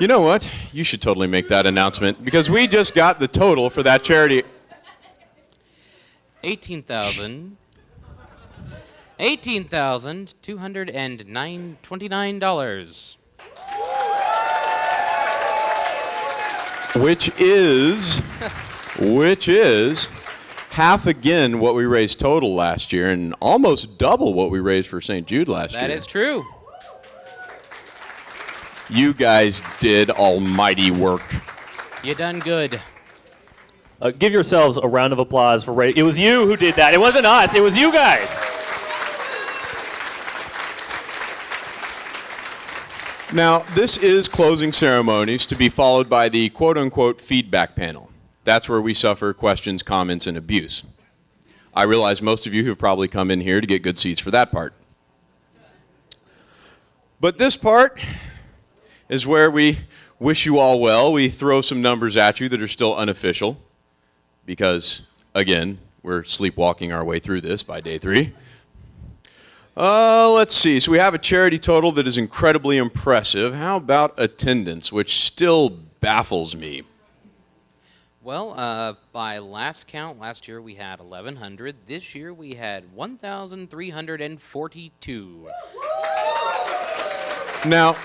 You know what? You should totally make that announcement because we just got the total for that charity. $18,229. Which is half again what we raised total last year and almost double what we raised for St. Jude last year. That is true. You guys did almighty work. You done good. Give yourselves a round of applause for Ray. It was you who did that. It wasn't us. It was you guys. Now, this is closing ceremonies to be followed by the quote-unquote feedback panel. That's where we suffer questions, comments, and abuse. I realize most of you have probably come in here to get good seats for that part. But this part is where we wish you all well. We throw some numbers at you that are still unofficial because, again, we're sleepwalking our way through this by day 3. Let's see. So we have a charity total that is incredibly impressive. How about attendance, which still baffles me? Well, by last count, last year we had 1,100. This year we had 1,342. Now,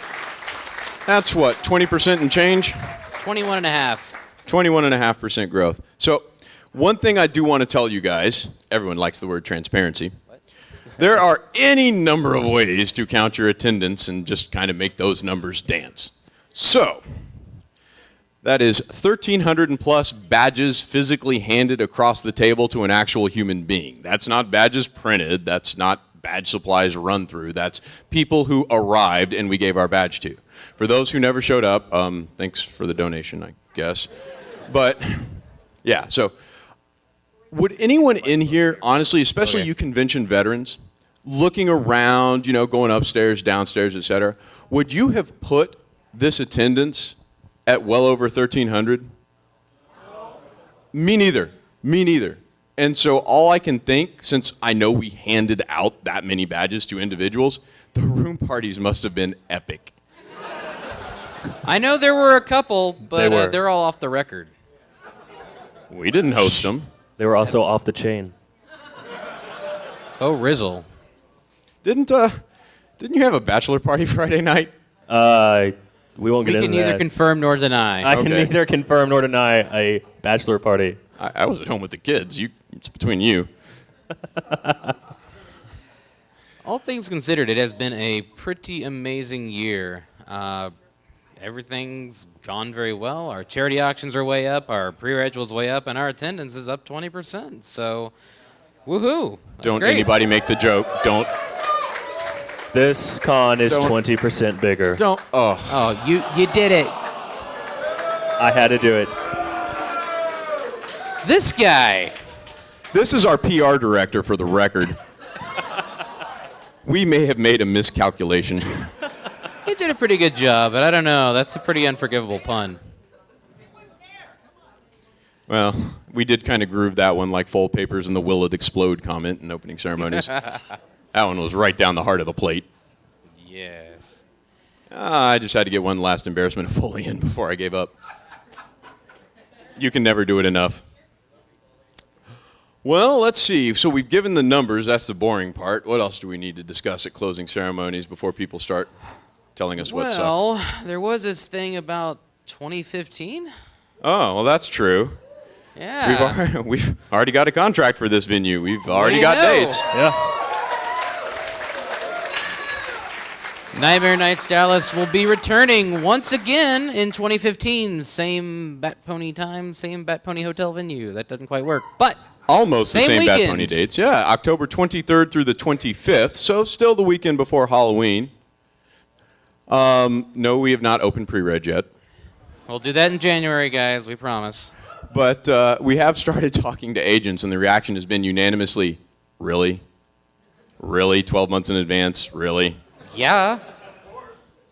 that's what, 20% and change? 21.5. 21.5% growth. So one thing I do want to tell you guys, everyone likes the word transparency. There are any number of ways to count your attendance and just kind of make those numbers dance. So, that is 1,300 and plus badges physically handed across the table to an actual human being. That's not badges printed. That's not badge supplies run through. That's people who arrived and we gave our badge to. For those who never showed up, thanks for the donation, I guess. But, yeah, so would anyone in here, honestly, especially you convention veterans, looking around, going upstairs, downstairs, etc., would you have put this attendance at well over 1,300? Me neither. Me neither. And so all I can think, since I know we handed out that many badges to individuals, the room parties must have been epic. I know there were a couple, but they're all off the record. We didn't host them. They were also off the chain. Faux Rizzle. Didn't you have a bachelor party Friday night? We won't get into that. We can neither confirm nor deny. I can neither confirm nor deny a bachelor party. I was at home with the kids. It's between you. All things considered, it has been a pretty amazing year. Everything's gone very well. Our charity auctions are way up, our pre-reg was way up, and our attendance is up 20%. So, woohoo! Don't great. Anybody make the joke. Don't. This con is 20% bigger. Don't. Oh, you did it. I had to do it. This guy. This is our PR director, for the record. We may have made a miscalculation. He did a pretty good job, but I don't know. That's a pretty unforgivable pun. Well, we did kind of groove that one like fold papers and the will it explode comment in opening ceremonies. That one was right down the heart of the plate. Yes. I just had to get one last embarrassment fully in before I gave up. You can never do it enough. Well, let's see. So we've given the numbers. That's the boring part. What else do we need to discuss at closing ceremonies before people start telling us what's up? Well, there was this thing about 2015. Oh, well, that's true. Yeah. We've already got a contract for this venue. We've already got dates. Yeah. Nightmare Nights Dallas will be returning once again in 2015. Same Bat Pony time, same Bat Pony hotel venue. That doesn't quite work, but almost the same weekend. Bat Pony dates. Yeah, October 23rd through the 25th, so still the weekend before Halloween. No, we have not opened pre-reg yet. We'll do that in January, guys. We promise. But we have started talking to agents, and the reaction has been unanimously, really? Really? 12 months in advance? Really? Yeah.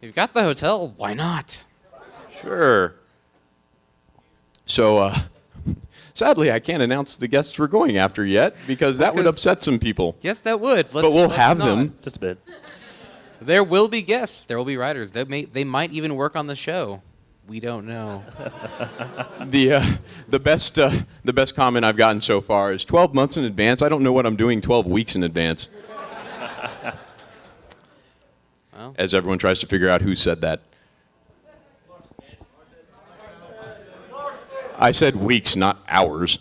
You've got the hotel. Why not? Sure. So, sadly, I can't announce the guests we're going after yet, because that would upset some people. Yes, that would. But we'll have them. Just a bit. There will be guests. There will be writers. They might even work on the show. We don't know. The best comment I've gotten so far is 12 months in advance. I don't know what I'm doing 12 weeks in advance. Well. As everyone tries to figure out who said that. I said weeks, not hours.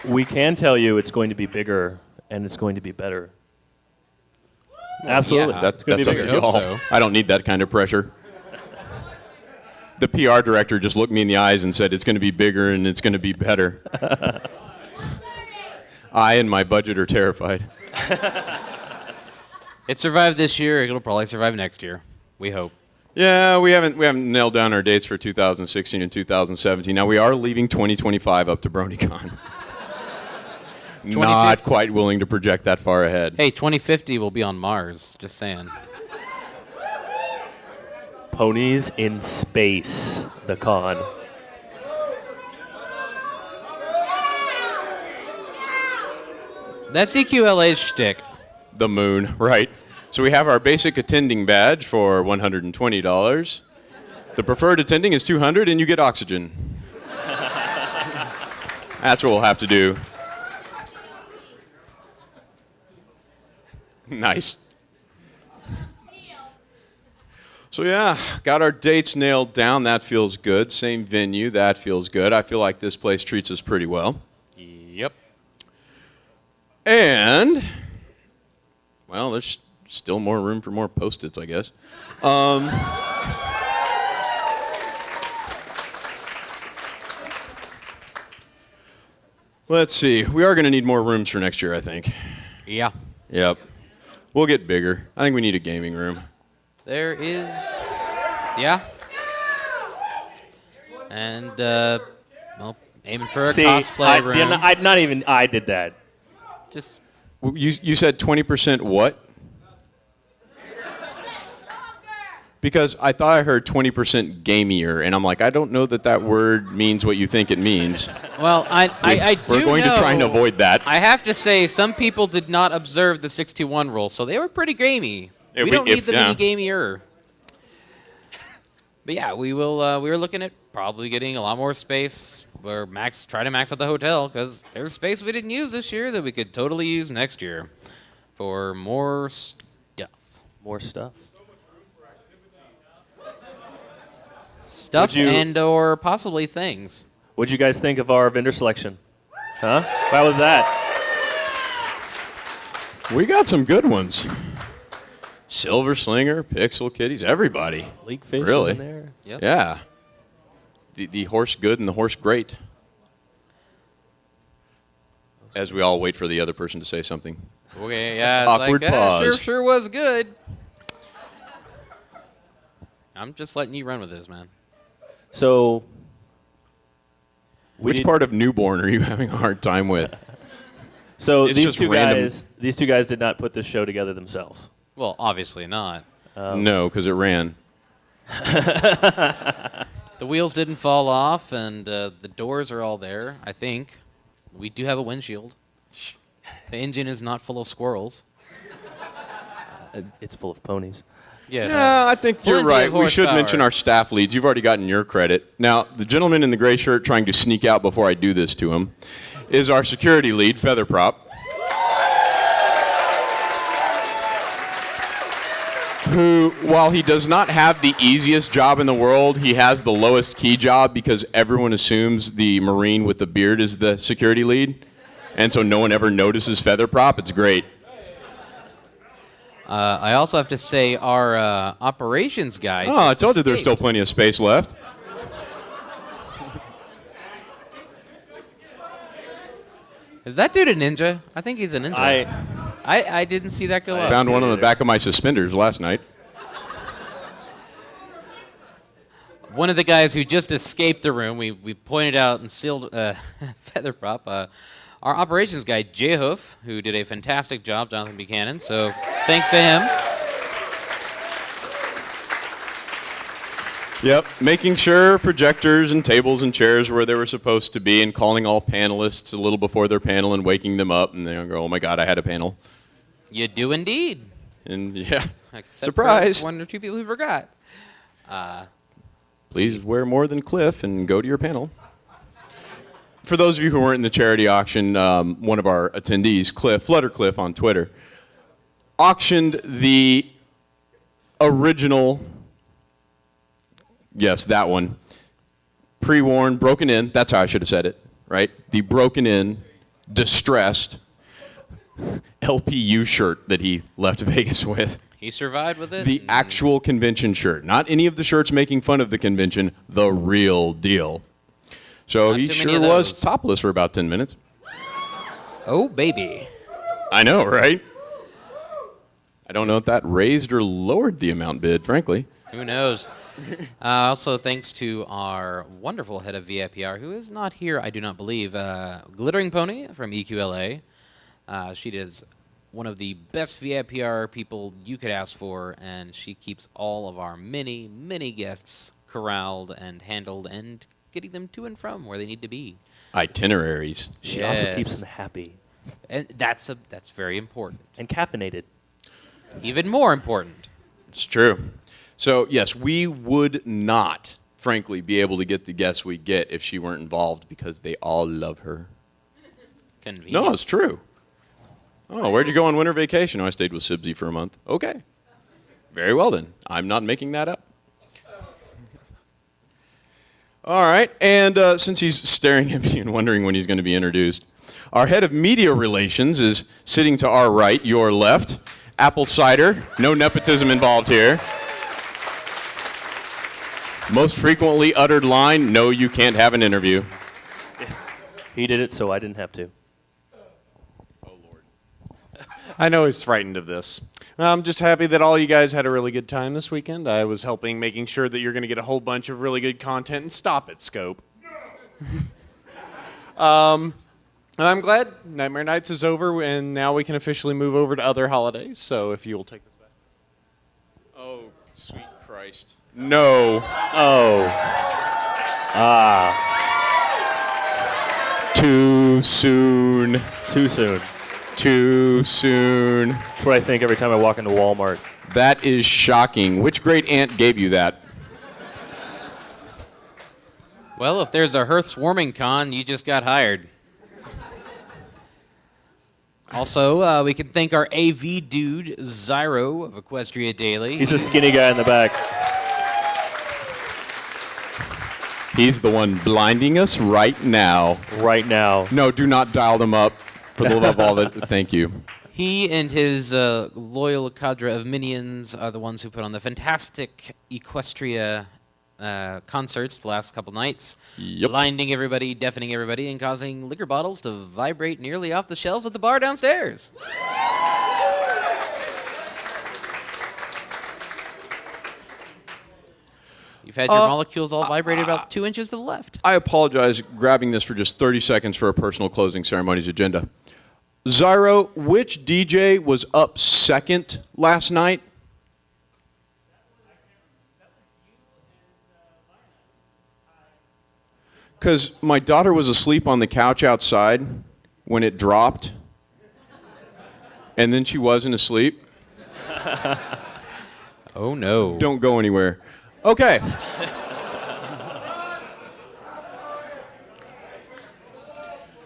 We can tell you it's going to be bigger and it's going to be better. Absolutely. yeah. That's gonna up be to bigger. y'all. Hope so. I don't need that kind of pressure. The PR director just looked me in the eyes and said, it's going to be bigger and it's going to be better. I and my budget are terrified. It survived this year. It'll probably survive next year. We hope. Yeah, we haven't nailed down our dates for 2016 and 2017. Now, we are leaving 2025 up to BronyCon. Not quite willing to project that far ahead. Hey, 2050 will be on Mars. Just saying. Ponies in space, the con. That's EQLA's shtick. The moon, right. So we have our basic attending badge for $120. The preferred attending is $200, and you get oxygen. That's what we'll have to do. Nice. So yeah, got our dates nailed down. That feels good. Same venue. That feels good. I feel like this place treats us pretty well. Yep. And, well, there's still more room for more Post-its, I guess. Let's see. We are going to need more rooms for next year, I think. Yeah. Yep. We'll get bigger. I think we need a gaming room. There is. Yeah. And, well, aiming for a cosplay room. I did that. Just. You said 20% what? Because I thought I heard 20% gamier, and I'm like, I don't know that word means what you think it means. Well, I do We're going to try and avoid that. I have to say, some people did not observe the 621 rule, so they were pretty gamey. We don't need them any gamier. But yeah, we will. We were looking at probably getting a lot more space, or try to max out the hotel, because there's space we didn't use this year that we could totally use next year for more stuff. More stuff. Stuff and/or possibly things. What'd you guys think of our vendor selection? Huh? How was that? We got some good ones. Silver Slinger, Pixel Kitties, everybody. League Fish really? is in there. Yep. Yeah. The horse good and the horse great. As we all wait for the other person to say something. Okay, yeah. It's Awkward like, pause. Sure was good. I'm just letting you run with this, man. So, Which part of newborn are you having a hard time with? So It's these just two random. these two guys did not put this show together themselves. Well, obviously not. No, because it ran. The wheels didn't fall off, and the doors are all there, I think. We do have a windshield. The engine is not full of squirrels. It's full of ponies. Yes. Yeah, I think you're Plenty right. of We should horsepower. mention our staff leads. You've already gotten your credit. Now, the gentleman in the gray shirt trying to sneak out before I do this to him is our security lead, Featherprop, who, while he does not have the easiest job in the world, he has the lowest key job because everyone assumes the Marine with the beard is the security lead, and so no one ever notices Featherprop. It's great. I also have to say our operations guy. Oh, I just told you there's still escaped. plenty of space left. Is that dude a ninja? I think he's a ninja. I didn't see that go up. Found one on the back of my suspenders last night. One of the guys who just escaped the room, we pointed out and sealed Featherprop. Our operations guy, Jehoof, who did a fantastic job, Jonathan Buchanan. So thanks to him. Yep, making sure projectors and tables and chairs were where they were supposed to be and calling all panelists a little before their panel and waking them up and they'll go, oh my God, I had a panel. You do indeed. And yeah, Except surprise. For one or two people who forgot. Please wear more than Cliff and go to your panel. For those of you who weren't in the charity auction, one of our attendees, Cliff, Fluttercliff on Twitter, auctioned the original, yes, that one, pre-worn, broken in, that's how I should have said it, right? The broken in, distressed LPU shirt that he left Vegas with. He survived with it. The actual convention shirt. Not any of the shirts making fun of the convention, the real deal. So Not he too many sure of was those. topless for about 10 minutes. Oh, baby. I know, right? I don't know if that raised or lowered the amount bid, frankly. Who knows? Also, thanks to our wonderful head of VIPR, who is not here, I do not believe, Glittering Pony from EQLA. She is one of the best VIPR people you could ask for, and she keeps all of our many, many guests corralled and handled and getting them to and from where they need to be. Itineraries. She also Yes. keeps them happy And that's very important. and caffeinated. Even more important. It's true. So, yes, we would not, frankly, be able to get the guests we get if she weren't involved because they all love her. Convenient. No, it's true. Oh, where'd you go on winter vacation? Oh, I stayed with Sibsy for a month. Okay. Very well, then. I'm not making that up. All right, and since he's staring at me and wondering when he's going to be introduced, our head of media relations is sitting to our right, your left. Apple cider, no nepotism involved here. Most frequently uttered line, no, you can't have an interview. He did it, so I didn't have to. I know he's frightened of this. I'm just happy that all you guys had a really good time this weekend. I was helping making sure that you're going to get a whole bunch of really good content. And stop it, Scope. I'm glad Nightmare Nights is over, and now we can officially move over to other holidays. So if you'll take this back. Oh, sweet Christ. No. Oh. Too soon. Too soon. Too soon. That's what I think every time I walk into Walmart. That is shocking. Which great aunt gave you that? Well, if there's a Hearth Swarming Con, you just got hired. Also, we can thank our AV dude, Zyro of Equestria Daily. He's a skinny guy in the back. He's the one blinding us right now. Right now. No, do not dial them up. For the love of all that, thank you. He and his loyal cadre of minions are the ones who put on the fantastic Equestria concerts the last couple nights, Yep. blinding everybody, deafening everybody, and causing liquor bottles to vibrate nearly off the shelves at the bar downstairs. You've had your molecules all vibrated about 2 inches to the left. I apologize grabbing this for just 30 seconds for a personal closing ceremonies agenda. Zyro, which DJ was up second last night? Because my daughter was asleep on the couch outside when it dropped, and then she wasn't asleep. Oh, no. Don't go anywhere. Okay.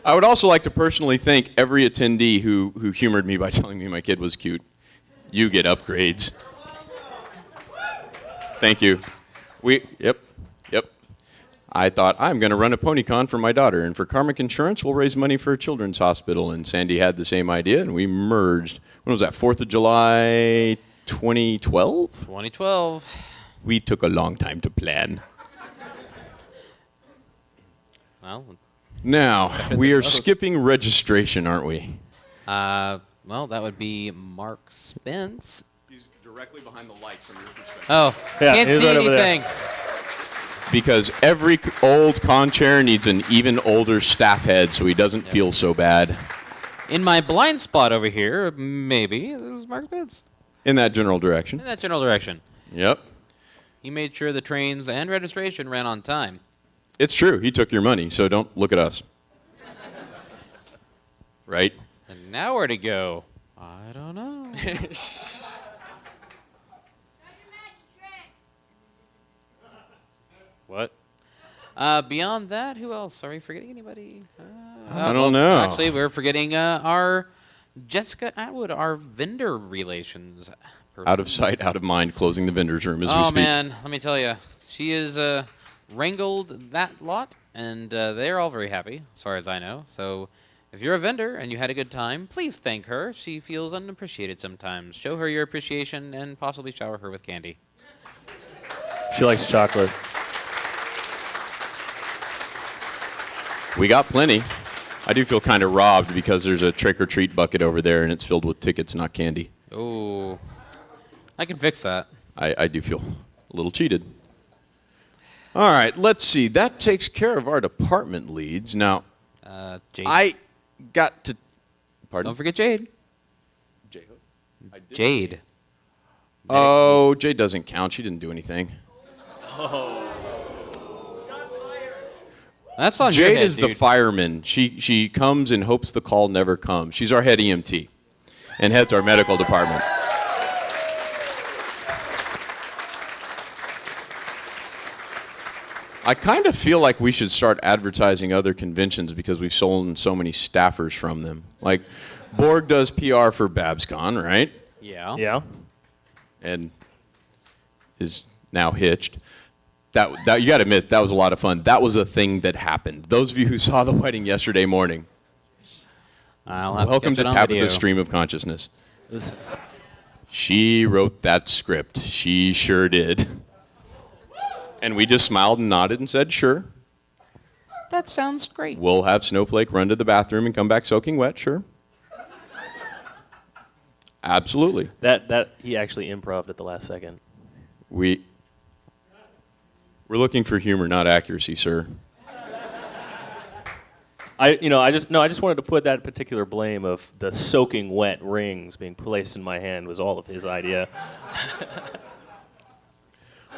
I would also like to personally thank every attendee who humored me by telling me my kid was cute. You get upgrades. Thank you. Yep. I thought, I'm going to run a PonyCon for my daughter, and for Karmic Insurance, we'll raise money for a children's hospital. And Sandy had the same idea, and we merged. When was that, 4th of July, 2012? 2012. We took a long time to plan. Well, Now, we are skipping registration, aren't we? well, that would be Mark Spence. He's directly behind the light from your perspective. Oh, Yeah, can't he's see right over there. anything. Because every old con chair needs an even older staff head so he doesn't feel so bad. In my blind spot over here, maybe, this is Mark Spence. In that general direction. In that general direction. Yep. He made sure the trains and registration ran on time. It's true. He took your money, so don't look at us. Right? And now where to go? I don't know. What? Beyond that, who else? Are we forgetting anybody? I don't know. Actually, we're forgetting our Jessica Atwood, our vendor relations person. Out of sight, out of mind, closing the vendor's room as we Oh, speak. man. Let me tell you. She has wrangled that lot, and they're all very happy, as far as I know. So if you're a vendor and you had a good time, please thank her. She feels unappreciated sometimes. Show her your appreciation and possibly shower her with candy. She likes chocolate. We got plenty. I do feel kind of robbed because there's a trick-or-treat bucket over there, and it's filled with tickets, not candy. Oh, I can fix that. I do feel a little cheated. All right, let's see. That takes care of our department leads. Now, Jade. I got to... Pardon? Don't forget Jade. Jade. Oh, Jade doesn't count. She didn't do anything. That's on your Jade head, is the dude. fireman. She comes and hopes the call never comes. She's our head EMT and heads our medical department. I kind of feel like we should start advertising other conventions because we've stolen so many staffers from them. Like, Borg does PR for BabsCon, right? Yeah. Yeah. And is now hitched. That you got to admit, that was a lot of fun. That was a thing that happened. Those of you who saw the wedding yesterday morning, I'll have welcome to to catch it on video. Tabitha's Stream of Consciousness. This- She wrote that script. She sure did. And we just smiled and nodded and said, sure. That sounds great. We'll have Snowflake run to the bathroom and come back soaking wet, sure. Absolutely. That he actually improv'd at the last second. We're looking for humor, not accuracy, sir. I just wanted to put that particular blame of the soaking wet rings being placed in my hand was all of his idea.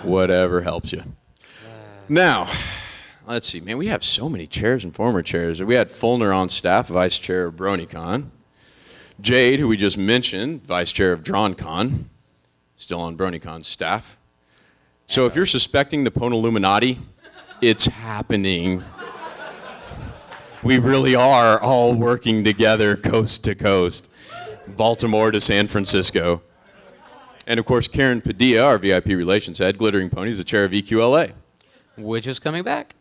Whatever helps you. Now, let's see, man, we have so many chairs and former chairs. We had Fulner on staff, vice chair of BronyCon. Jade, who we just mentioned, vice chair of DrawnCon, still on BronyCon's staff. So if you're suspecting the Ponilluminati, it's happening. We really are all working together coast to coast, Baltimore to San Francisco. And of course, Karen Padilla, our VIP relations head, Glittering Ponies, the chair of EQLA. Which is coming back.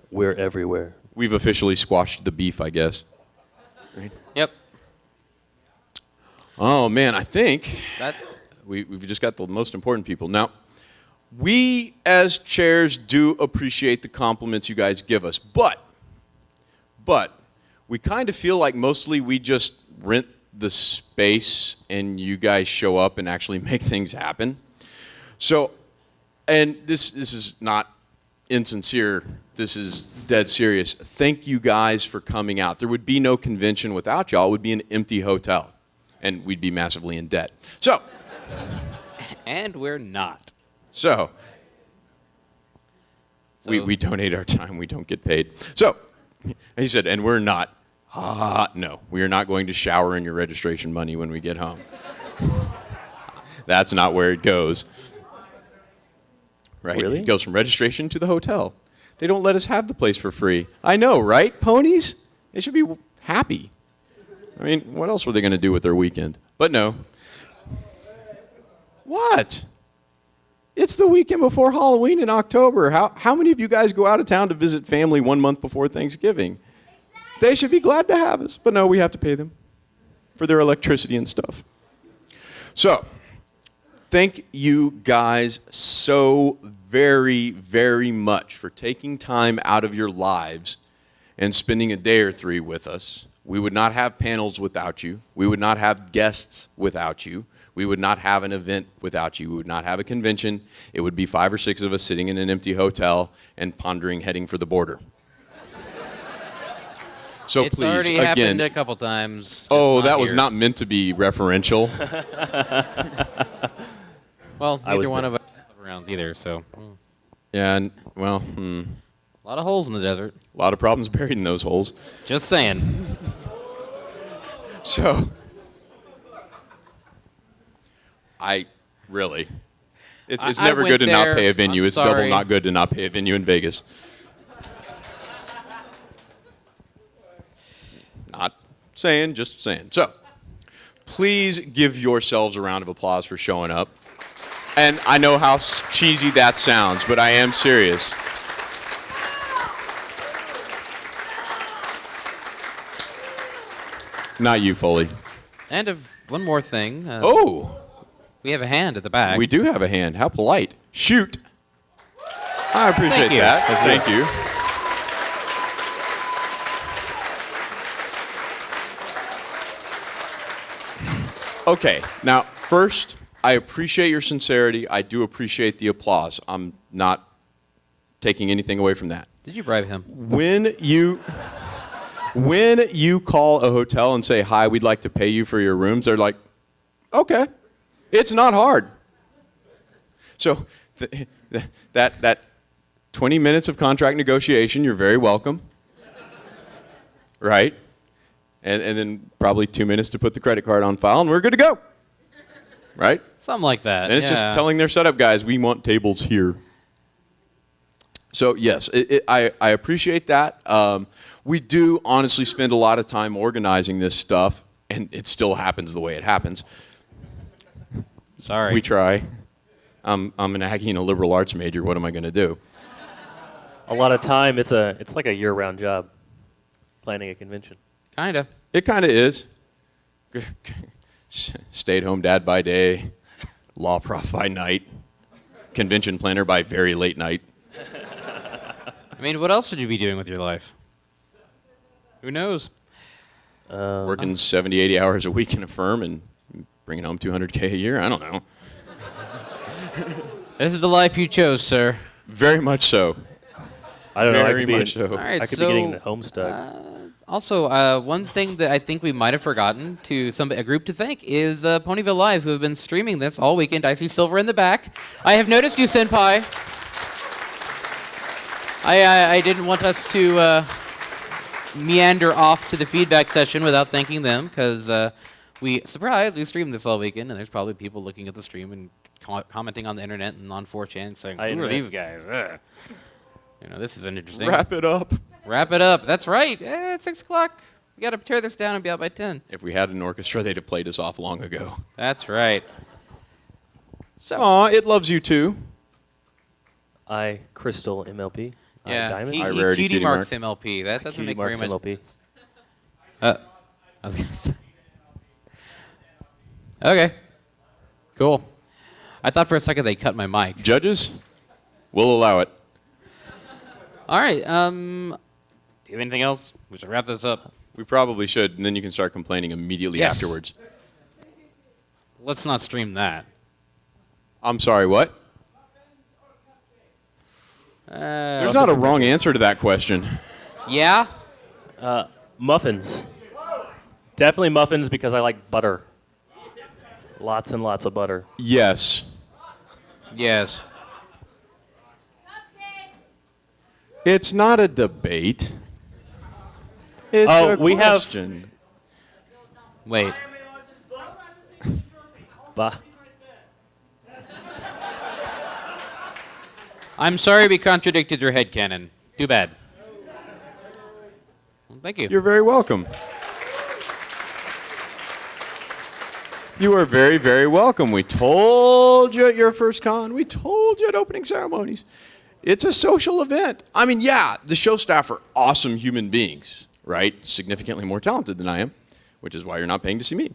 We're everywhere. We've officially squashed the beef, I guess. Yep. Oh, man, I think That. we've just got the most important people. Now, we as chairs do appreciate the compliments you guys give us, but we kind of feel like mostly we just rent the space and you guys show up and actually make things happen. So, and this is not insincere, this is dead serious. Thank you guys for coming out. There would be no convention without y'all. It would be an empty hotel, and we'd be massively in debt. So, And we're not. So, So- we donate our time. We don't get paid. So, he said, and we're not. No, we are not going to shower in your registration money when we get home. That's not where it goes. Right? Really? It goes from registration to the hotel. They don't let us have the place for free. I know, right? Ponies? They should be happy. I mean, what else were they going to do with their weekend? But no. What? It's the weekend before Halloween in October. How many of you guys go out of town to visit family 1 month before Thanksgiving? They should be glad to have us. But no, we have to pay them for their electricity and stuff. So, thank you guys so very, very much for taking time out of your lives and spending a day or three with us. We would not have panels without you. We would not have guests without you. We would not have an event without you. We would not have a convention. It would be 5 or 6 of us sitting in an empty hotel and pondering heading for the border. So It's please, already again, happened a couple times. just oh, that was here. not meant to be referential. Well, I was neither one there. of us have rounds either, so. And, well, A lot of holes in the desert. a lot of problems buried in those holes. Just saying. So, Really. It's I never went good to not there. pay a venue. I'm It's double sorry. not good to not pay a venue in Vegas. Not saying, just saying. So, please give yourselves a round of applause for showing up. And I know how cheesy that sounds, but I am serious. Not you, Foley. And one more thing. Oh, We have a hand at the back. we do have a hand. How polite. Shoot. I appreciate Thank you. that. Thank you. Okay, now first, I appreciate your sincerity. I do appreciate the applause. I'm not taking anything away from that. Did you bribe him? When you call a hotel and say, "Hi, we'd like to pay you for your rooms," they're like, "Okay." It's not hard. So that 20 minutes of contract negotiation, you're very welcome. Right? And then probably 2 minutes to put the credit card on file, and we're good to go. Right? Something like that. And it's just telling their setup guys, we want tables here. So yes, I appreciate that. We do honestly spend a lot of time organizing this stuff, and it still happens the way it happens. Sorry. We try. I'm an Aggie and a liberal arts major. What am I going to do? A lot of time, it's like a year-round job, planning a convention. Kinda. It kind of is. Stay-at-home dad by day, law prof by night, convention planner by very late night. I mean, what else should you be doing with your life? Who knows? Working 70, 80 hours a week in a firm and bringing home $200K a year? I don't know. This is the life you chose, sir. Very much so. I don't know. Very much so. All right, I could so be getting the Homestuck. also, one thing that I think we might have forgotten to a group to thank is Ponyville Live, who have been streaming this all weekend. I see Silver in the back. I have noticed you, Senpai. I didn't want us to meander off to the feedback session without thanking them, because we streamed this all weekend, and there's probably people looking at the stream and commenting on the internet and on 4chan saying, "Who are these guys? Ugh. You know, this isn't interesting." Wrap it up. Wrap it up. That's right. It's 6 o'clock. We got to tear this down and be out by 10. If we had an orchestra, they'd have played us off long ago. That's right. So, Aw, it loves you too. I, Crystal MLP. yeah, Diamond. he Rarity cutie Cutie marks Mark. MLP. That doesn't Cutie make very Marks much. MLP. I was gonna say. Okay. Cool. I thought for a second they cut my mic. Judges, we'll allow it. All right. Do you have anything else? We should wrap this up. We probably should, and then you can start complaining immediately Yes. afterwards. Let's not stream that. I'm sorry, what? There's not a wrong answer to that question. Yeah. Muffins. Definitely muffins because I like butter. Lots and lots of butter. Yes. Yes. It's not a debate. It's Oh, a we have- question. Wait. Bah. I'm sorry we contradicted your headcanon. Too bad. Well, thank you. You're very welcome. You are very, very welcome. We told you at your first con. We told you at opening ceremonies. It's a social event. I mean, yeah, the show staff are awesome human beings, right? Significantly more talented than I am, which is why you're not paying to see me.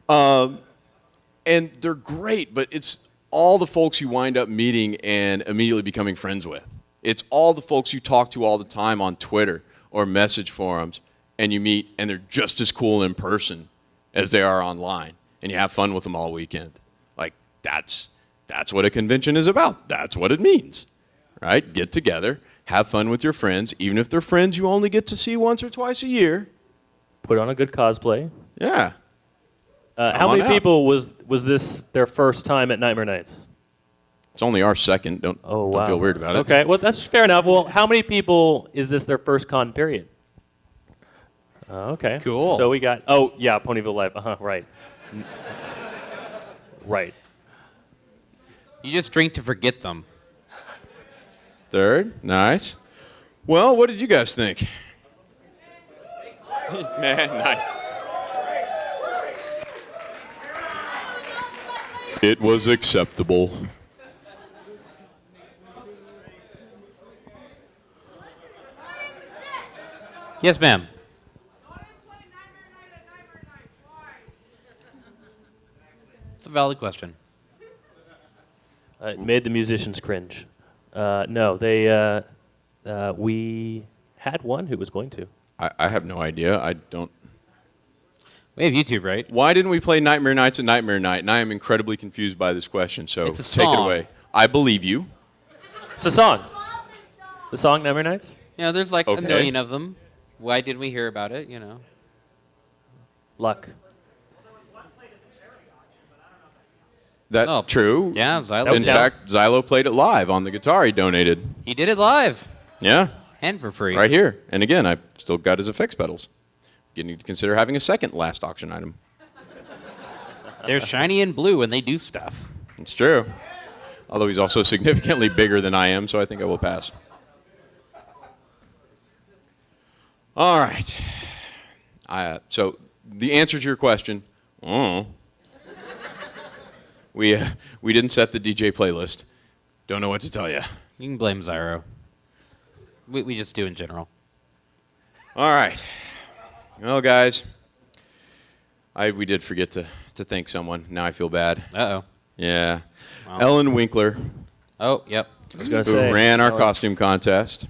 And they're great, but it's all the folks you wind up meeting and immediately becoming friends with. It's all the folks you talk to all the time on Twitter or message forums, and you meet, and they're just as cool in person as they are online, and you have fun with them all weekend. Like, that's what a convention is about. That's what it means, right? Get together, have fun with your friends, even if they're friends you only get to see once or twice a year. Put on a good cosplay. Yeah. How on many out. people was this their first time at Nightmare Nights? It's only our second. Don't feel weird about it. Okay, well, that's fair enough. Well, how many people is this their first con period? Okay. Cool. So we got, Ponyville Live. Right. Right. You just drink to forget them. Third, nice. Well, what did you guys think? Man, nice. It was acceptable. Yes, ma'am. It's a valid question. It made the musicians cringe. No, we had one who was going to. I have no idea. I don't. We have YouTube, right? Why didn't we play Nightmare Nights at Nightmare Night? And I am incredibly confused by this question, so It's a take it song. away. I believe you. It's a song. The song Nightmare Nights? Yeah, there's like Okay. a million of them. Why didn't we hear about it, Luck. That Oh, true? Yeah, Xylo. In Yeah. fact, Xylo played it live on the guitar he donated. He did it live. Yeah, And for free. right here. And again, I still got his effects pedals. Getting to consider having a second last auction item. They're shiny and blue and they do stuff. It's true. Although he's also significantly bigger than I am, so I think I will pass. All right. So the answer to your question, we didn't set the DJ playlist. Don't know what to tell you. You can blame Zyro. We just do in general. All right. Well, guys, we did forget to thank someone. Now I feel bad. Uh-oh. Yeah. Wow. Ellen Winkler, Oh, yep. I was going to who say. ran our costume contest.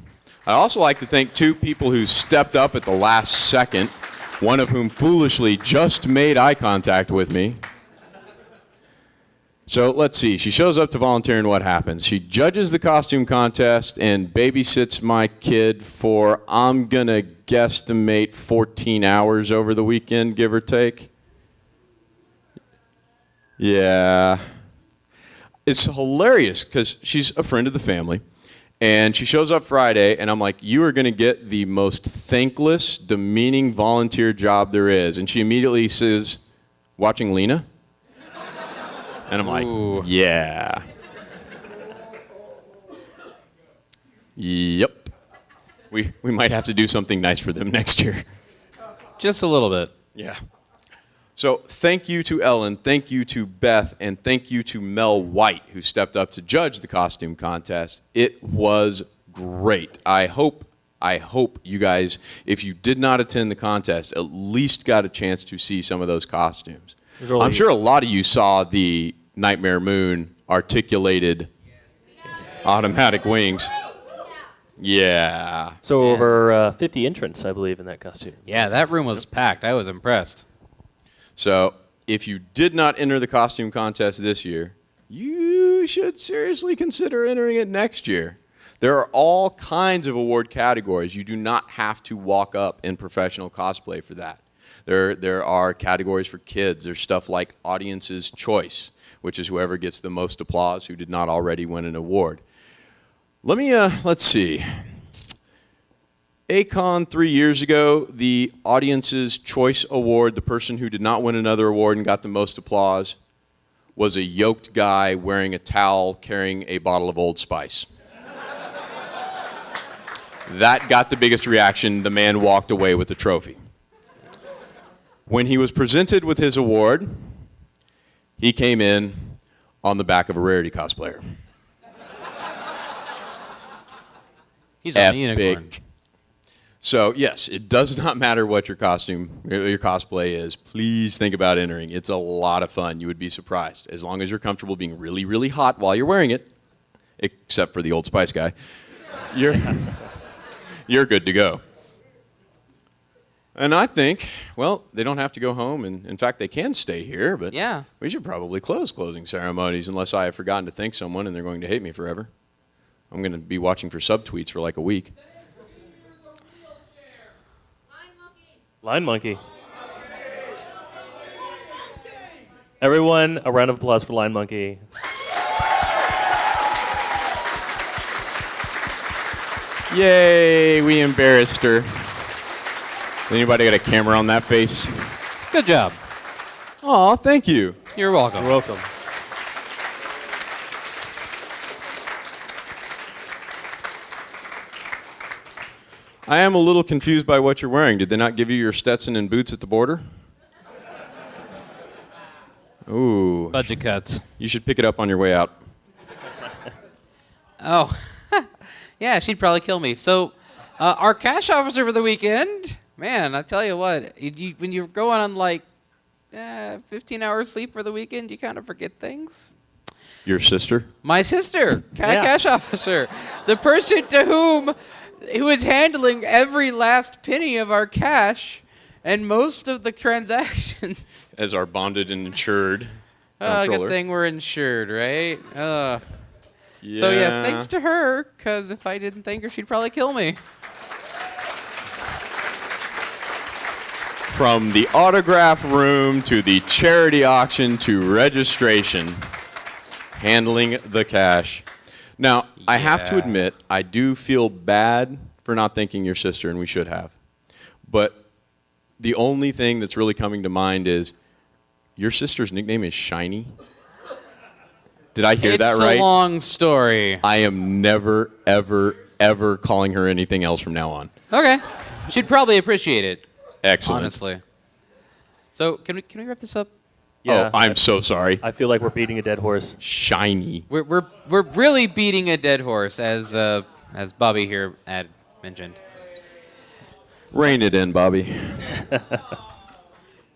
I'd also like to thank two people who stepped up at the last second, one of whom foolishly just made eye contact with me. So let's see. She shows up to volunteer, and what happens? She judges the costume contest and babysits my kid for, I'm going to guesstimate, 14 hours over the weekend, give or take. Yeah. It's hilarious because she's a friend of the family. And she shows up Friday, and I'm like, you are going to get the most thankless, demeaning volunteer job there is. And she immediately says, watching Lena? And I'm Ooh. like, yeah. Yep. We might have to do something nice for them next year. Just a little bit. Yeah. So thank you to Ellen, thank you to Beth, and thank you to Mel White, who stepped up to judge the costume contest. It was great. I hope you guys, if you did not attend the contest, at least got a chance to see some of those costumes. I'm sure a lot of you saw the Nightmare Moon articulated automatic wings. Yeah. So over 50 entrants, I believe, in that costume. Yeah, that room was packed. I was impressed. So if you did not enter the costume contest this year, you should seriously consider entering it next year. There are all kinds of award categories. You do not have to walk up in professional cosplay for that. There are categories for kids. There's stuff like Audience's Choice, which is whoever gets the most applause who did not already win an award. Let's see. A-Con 3 years ago, the Audience's Choice Award, the person who did not win another award and got the most applause, was a yoked guy wearing a towel carrying a bottle of Old Spice. That got the biggest reaction. The man walked away with the trophy. When he was presented with his award, he came in on the back of a Rarity cosplayer. He's on the unicorn. Epic. So, yes, it does not matter what your cosplay is. Please think about entering. It's a lot of fun. You would be surprised. As long as you're comfortable being really, really hot while you're wearing it, except for the Old Spice guy, you're good to go. And I think, well, they don't have to go home. And in fact, they can stay here. But Yeah. we should probably close closing ceremonies unless I have forgotten to thank someone and they're going to hate me forever. I'm going to be watching for subtweets for like a week. Line Monkey. Everyone, a round of applause for Line Monkey. Yay, we embarrassed her. Anybody got a camera on that face? Good job. Aw, thank you. You're welcome. You're welcome. I am a little confused by what you're wearing. Did they not give you your Stetson and boots at the border? Ooh. Budget cuts. You should pick it up on your way out. Oh, yeah, she'd probably kill me. So, our cash officer for the weekend, man, I tell you what, when you're going on like 15 hours sleep for the weekend, you kind of forget things. Your sister? My sister, Yeah. cash officer, the person who is handling every last penny of our cash and most of the transactions. As our bonded and insured Oh, controller. good thing we're insured, right? Yeah. So yes, thanks to her, because if I didn't thank her, she'd probably kill me. From the autograph room to the charity auction to registration, handling the cash. Now, I have to Yeah. admit, I do feel bad for not thanking your sister, and we should have. But the only thing that's really coming to mind is your sister's nickname is Shiny. Did I hear that right? It's a long story. I am never, ever, ever calling her anything else from now on. Okay. She'd probably appreciate it, Excellent. honestly. So, can we wrap this up? Yeah. Oh, I'm so sorry. I feel like we're beating a dead horse. Shiny. We're really beating a dead horse, as Bobby here had mentioned. Rein it in, Bobby.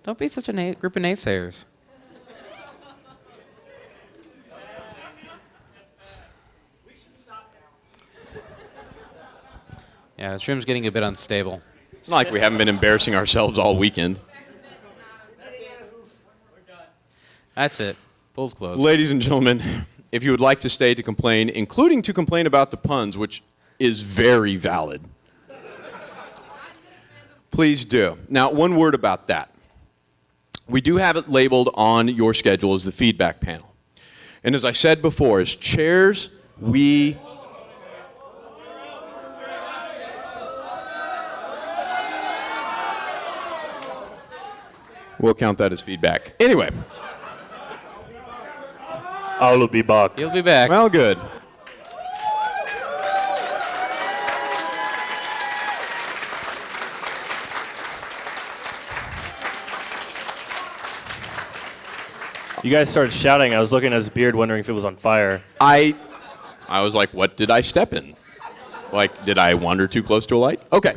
Don't be such a group of naysayers. Yeah, this room's getting a bit unstable. It's not like we haven't been embarrassing ourselves all weekend. That's it. Pool's closed. Ladies and gentlemen, if you would like to stay to complain, including to complain about the puns, which is very valid, please do. Now, one word about that. We do have it labeled on your schedule as the feedback panel. And as I said before, as chairs, we'll count that as feedback. Anyway, I'll be back. You'll be back. well, good. You guys started shouting. I was looking at his beard, wondering if it was on fire. I was like, what did I step in? Like, did I wander too close to a light? Okay.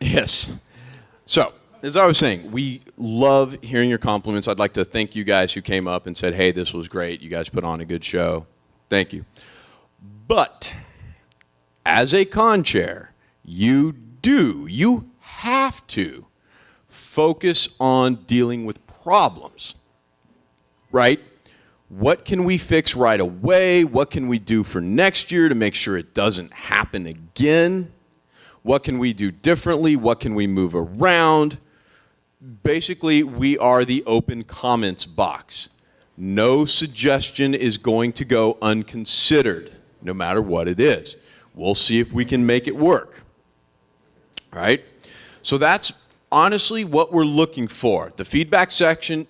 Yes. So, as I was saying, we love hearing your compliments. I'd like to thank you guys who came up and said, hey, this was great. You guys put on a good show. Thank you. But, as a con chair, you have to focus on dealing with problems, right? What can we fix right away? What can we do for next year to make sure it doesn't happen again? What can we do differently? What can we move around? Basically, we are the open comments box. No suggestion is going to go unconsidered, no matter what it is. We'll see if we can make it work, right? So that's honestly what we're looking for. The feedback session,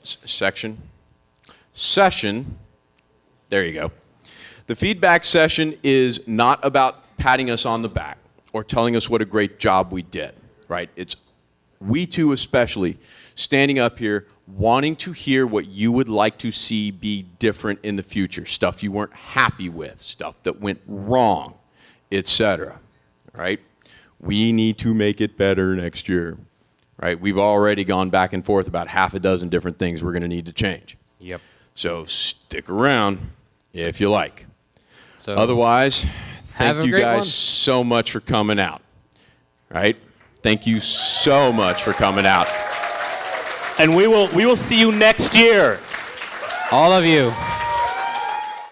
there you go. The feedback session is not about patting us on the back or telling us what a great job we did, right? It's we two especially standing up here wanting to hear what you would like to see be different in the future, stuff you weren't happy with, stuff that went wrong, etc., right? We need to make it better next year. Right? We've already gone back and forth about half a dozen different things we're going to need to change. Yep. So stick around if you like. So Otherwise, have thank a you great guys one. so much for coming out. Right? Thank you so much for coming out. And we will see you next year. all of you.